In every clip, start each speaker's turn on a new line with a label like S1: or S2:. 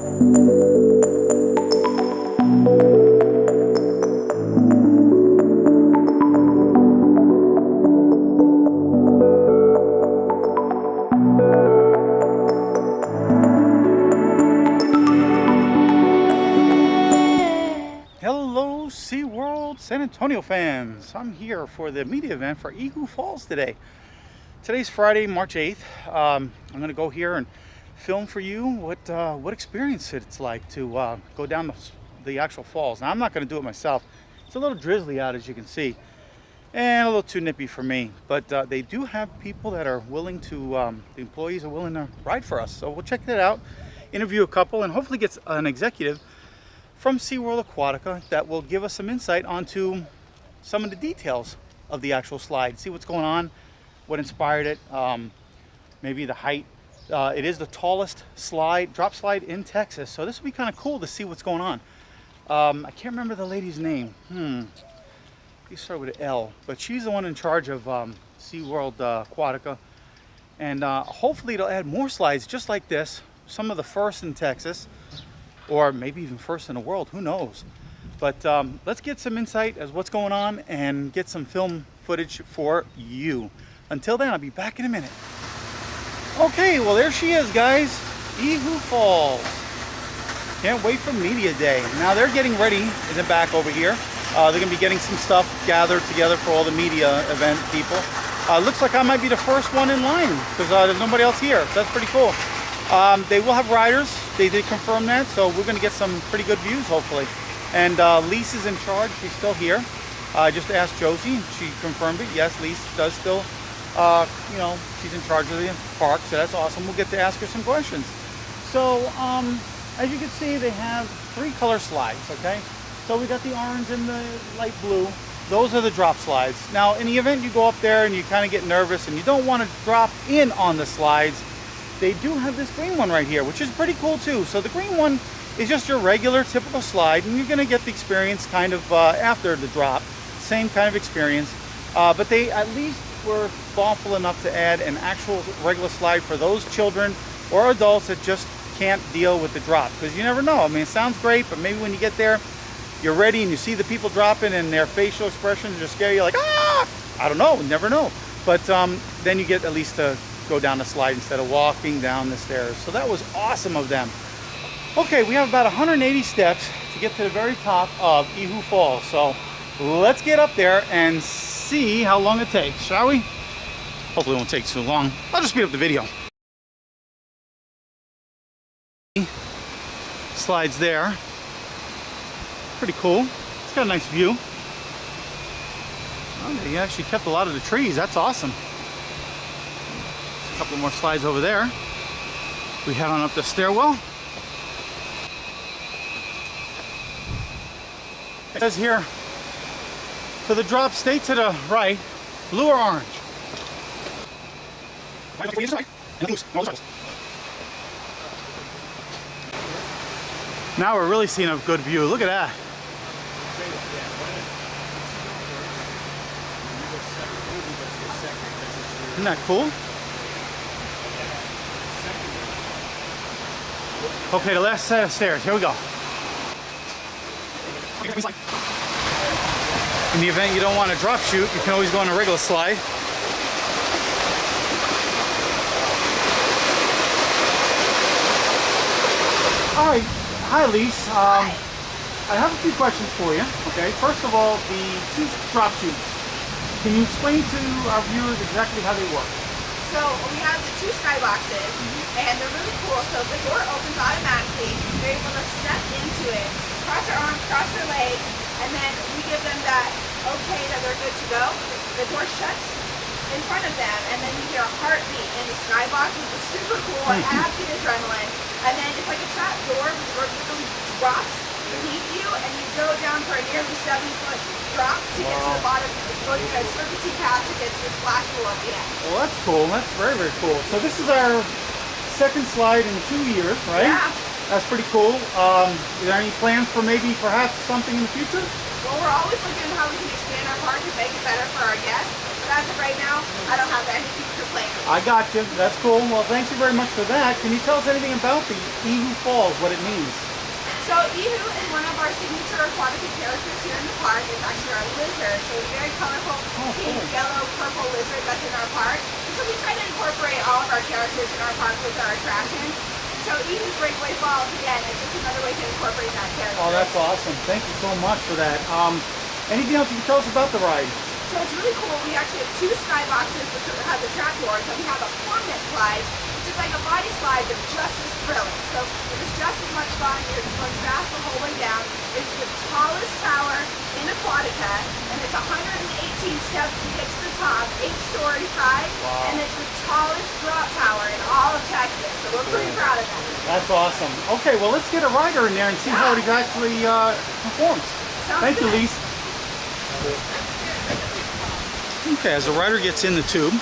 S1: Hello SeaWorld San Antonio fans. I'm here for the media event for Eagle Falls today. Today's Friday, March 8th. I'm going to go here and film for you what experience it's like to go down the actual falls. Now I'm not going to do it myself. It's a little drizzly out, as you can see, and a little too nippy for me. But they do have people that are willing to, the employees are willing to ride for us. So we'll check that out, interview a couple, and hopefully get an executive from SeaWorld Aquatica that will give us some insight onto some of the details of the actual slide. See what's going on, what inspired it, maybe the height. It is the tallest drop slide in Texas, so this will be kind of cool to see what's going on. I can't remember the lady's name. You start with an L, but she's the one in charge of SeaWorld Aquatica, and hopefully it'll add more slides just like this, some of the first in Texas, or maybe even first in the world, who knows. But let's get some insight as what's going on and get some film footage for you. Until then, I'll be back in a minute. Okay, well there she is, guys. Eagle Falls. Can't wait for media day. Now they're getting ready in the back over here. They're gonna be getting some stuff gathered together for all the media event people. Looks like I might be the first one in line because there's nobody else here, so that's pretty cool. They will have riders. They did confirm that, so we're going to get some pretty good views, hopefully. And Lise is in charge. She's still here. I just asked Josie, and she confirmed it. Yes, Lise does still, you know, she's in charge of the park, so that's awesome. We'll get to ask her some questions. So, as you can see, they have 3 color slides, okay? So we got the orange and the light blue. Those are the drop slides. Now, in the event you go up there and you kind of get nervous and you don't want to drop in on the slides, they do have this green one right here, which is pretty cool too. So the green one is just your regular typical slide, and you're gonna get the experience kind of after the drop, same kind of experience. But they at least were thoughtful enough to add an actual regular slide for those children or adults that just can't deal with the drop, because you never know. I mean, it sounds great, but maybe when you get there, you're ready and you see the people dropping and their facial expressions just scare you, like, ah! I don't know, never know. But then you get at least to go down the slide instead of walking down the stairs. So that was awesome of them. Okay, we have about 180 steps to get to the very top of Eagle Falls. So let's get up there and see how long it takes, shall we? Hopefully it won't take too long. I'll just speed up the video. Slides there. Pretty cool. It's got a nice view. Oh, they actually kept a lot of the trees. That's awesome. A couple more slides over there. We head on up the stairwell. It says here, for the drop, stay to the right, blue or orange. Now we're really seeing a good view. Look at that. Isn't that cool? Okay, the last set of stairs. Here we go. In the event you don't want to drop shoot, you can always go on a regular slide. All right. Hi, Lise. I have a few questions for you. Okay. First of all, the 2 drop shoots. Can you explain to our viewers exactly how they work?
S2: So we have the 2 skyboxes, and they're really cool. So the door opens automatically. They're able to step into it, cross their arms, cross their legs, and then we give them that okay that they're good to go. The door shuts in front of them, and then you hear a heartbeat in the skybox, which is super cool. It adds to the adrenaline. And then it's like a trap door. The door literally drops beneath you, and you go down for a nearly 70-foot drop to get to the bottom. Go to a serpentine path to get to the splash pool at the end.
S1: Well, that's cool. That's very, very cool. So this is our 2nd slide in 2 years, right?
S2: Yeah.
S1: That's pretty cool. Is there any plans for maybe perhaps something in the future?
S2: Well, we're always looking at how we can expand our park and make it better for our guests. But as of right now, I don't have any future plans.
S1: I got you. That's cool. Well, thank you very much for that. Can you tell us anything about the Ehu Falls, what it means?
S2: So Ehu is one of our signature Aquatica characters here in the park. It's actually our lizard. So it's a very colorful pink, yellow, purple lizard that's in our park. And so we try to incorporate all of our characters in our park with our attractions. So Ehu's Breakaway Falls, again, is just another way to incorporate that character.
S1: Oh, that's awesome. Thank you so much for that. Anything else you can tell us about the ride?
S2: So it's really cool. We actually have 2 skyboxes which have the trap doors, and we have a plunges slide, which is like a body slide but just as thrilling. So it was just as much fun. You're just going fast the whole way down. It's the tallest tower in Aquatica, and it's 118 steps to get to the top, 8 stories high, and it's the tallest drop tower in all of Texas. So we're pretty proud of that.
S1: That's awesome. Okay, well, let's get a rider in there and see how it actually performs. Thank you, Lise. Okay, as the rider gets in the tube,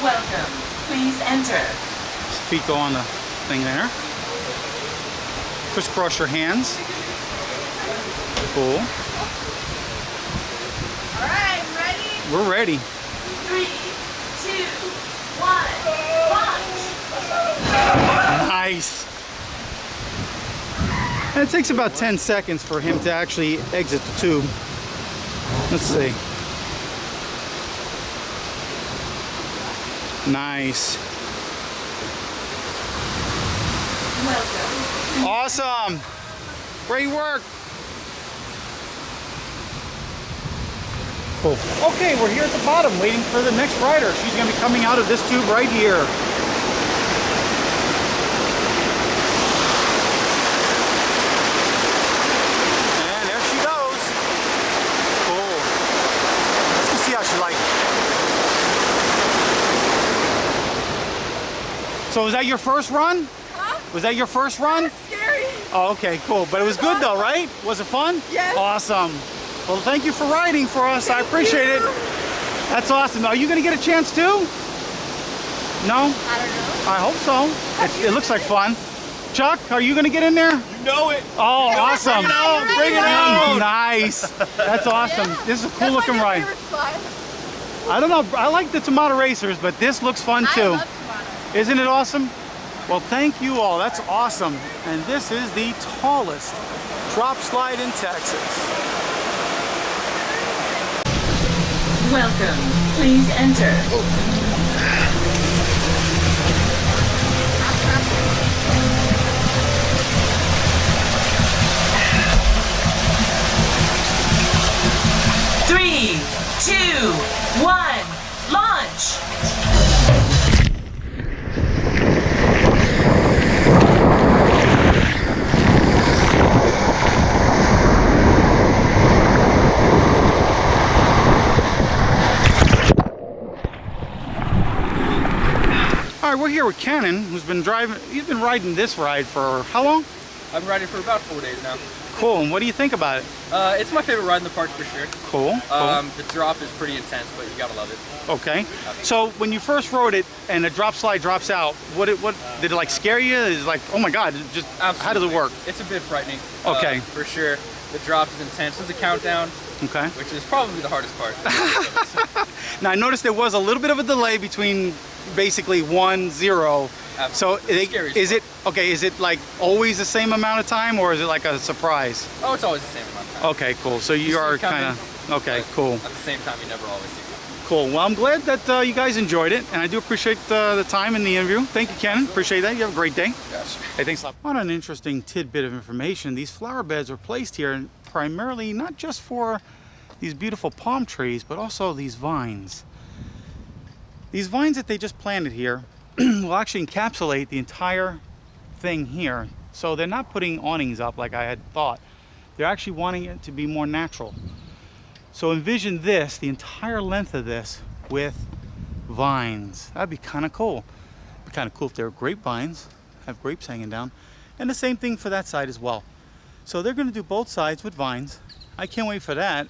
S3: Welcome. Please enter.
S1: his feet go on the thing there. Crisscross your hands. Cool.
S2: All right, ready?
S1: We're ready.
S3: 3, 2, 1, launch!
S1: Nice. And it takes about 10 seconds for him to actually exit the tube. Let's see. Nice.
S3: Welcome.
S1: Awesome. Great work. Cool. Okay, we're here at the bottom waiting for the next rider. She's going to be coming out of this tube right here. And there she goes. Cool. Let's see how she likes it. So was that your first run?
S2: Huh?
S1: Was that your first run?
S2: That's scary.
S1: Oh, okay, cool. But it was good though, right? Was it fun?
S2: Yes.
S1: Awesome. Well, thank you for riding for us. I appreciate it. That's awesome. Are you going to get a chance too? No?
S2: I don't know.
S1: I hope so. It looks like fun. Chuck, are you going to get in there?
S4: You know it.
S1: Oh, awesome.
S4: Bring it on. Bring it on.
S1: Nice. That's awesome.
S2: Yeah.
S1: This is a cool
S2: That's
S1: looking
S2: my
S1: ride.
S2: favorite slide.
S1: I don't know. I like the tomato racers, but this looks fun
S2: I
S1: too.
S2: love tomato.
S1: Isn't it awesome? Well, thank you all. That's awesome. And this is the tallest drop slide in Texas.
S3: Welcome. Please enter. Three, 2, 1, launch!
S1: All right, we're here with Cannon, who's been driving. He's been riding this ride for how long?
S4: I've been riding for about 4 days now.
S1: Cool. And what do you think about it?
S4: It's my favorite ride in the park for sure.
S1: Cool.
S4: The drop is pretty intense, but you gotta love it.
S1: Okay. So when you first rode it and the drop slide drops out, what did it like scare you? Is like, oh my God, just
S4: Absolutely.
S1: how does it work?
S4: It's a bit frightening.
S1: Okay.
S4: For sure. The drop is intense. There's a countdown,
S1: Okay.
S4: which is probably the hardest part.
S1: Now I noticed there was a little bit of a delay between basically 1, 0. So
S4: Scary
S1: is it okay? Is it like always the same amount of time, or is it like a surprise?
S4: Oh, it's always the same amount of time.
S1: Okay, cool. So you
S4: see
S1: are
S4: it coming,
S1: kind of okay,
S4: but
S1: cool.
S4: At the same time, you never always see it.
S1: Cool. Well, I'm glad that you guys enjoyed it, and I do appreciate the time and the interview. Thank you, Ken. Appreciate that. You have a great day.
S4: Yes.
S1: Hey, thanks a lot. On an interesting tidbit of information, these flower beds are placed here primarily not just for these beautiful palm trees, but also these vines. These vines that they just planted here will actually encapsulate the entire thing here. So they're not putting awnings up like I had thought. They're actually wanting it to be more natural. So envision this, the entire length of this with vines. That'd be kind of cool. It'd be kind of cool if they were grapevines, have grapes hanging down. And the same thing for that side as well. So they're gonna do both sides with vines. I can't wait for that.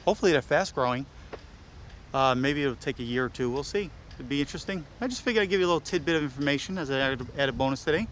S1: Hopefully they're fast growing. Maybe it'll take a year or two, we'll see. It'd be interesting. I just figured I'd give you a little tidbit of information as an added bonus today.